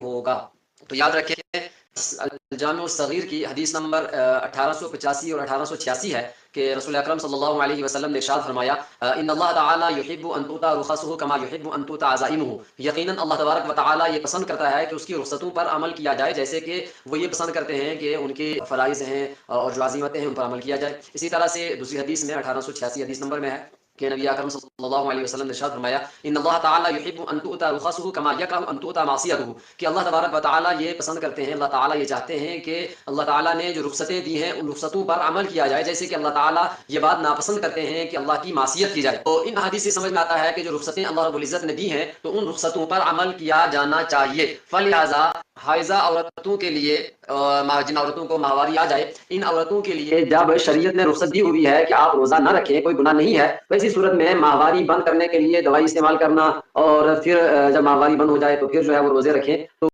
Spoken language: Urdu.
ہوگا۔ تو یاد رکھیں الجامع الصغیر کی حدیث نمبر 1885 اور 1886 ہے کہ رسول اکرم صلی اللہ علیہ وسلم نے ارشاد فرمایا ان اللہ تعالی یحب ان تؤتى رخصه كما يحب ان تؤتى عزائمه، یقیناً اللہ تبارک و تعالی یہ پسند کرتا ہے کہ اس کی رخصتوں پر عمل کیا جائے جیسے کہ وہ یہ پسند کرتے ہیں کہ ان کی فرائض ہیں اور جو عزیمتیں ہیں ان پر عمل کیا جائے۔ اسی طرح سے دوسری حدیث میں 1886 حدیث نمبر میں ہے کہ نبی اکرم صلی اللہ علیہ وسلم نے ارشاد فرمایا ان اللہ تعالی یحب ان تؤتى رخصه كما يكره ان تؤتى معصیته، کہ اللہ تبارک و تعالی یہ پسند کرتے ہیں، اللہ تعالی یہ چاہتے ہیں کہ اللہ تعالی نے جو رخصتیں دی ہیں ان رخصتوں پر عمل کیا جائے جیسے کہ اللہ تعالی یہ بات ناپسند کرتے ہیں کہ اللہ کی معصیت کی جائے۔ تو ان حدیث سے سمجھ میں آتا ہے کہ جو رخصتیں اللہ رب العزت نے دی ہیں تو ان رخصتوں پر عمل کیا جانا چاہیے۔ فلہذا حائضہ عورتوں کے لیے جن عورتوں کو ماہواری آ جائے ان عورتوں کے لیے جب شریعت نے رخصت دی ہوئی ہے کہ آپ روزہ نہ رکھیں، کوئی گناہ نہیں ہے، تو ایسی صورت میں ماہواری بند کرنے کے لیے دوائی استعمال کرنا اور پھر جب ماہواری بند ہو جائے تو پھر جو ہے وہ روزے رکھیں تو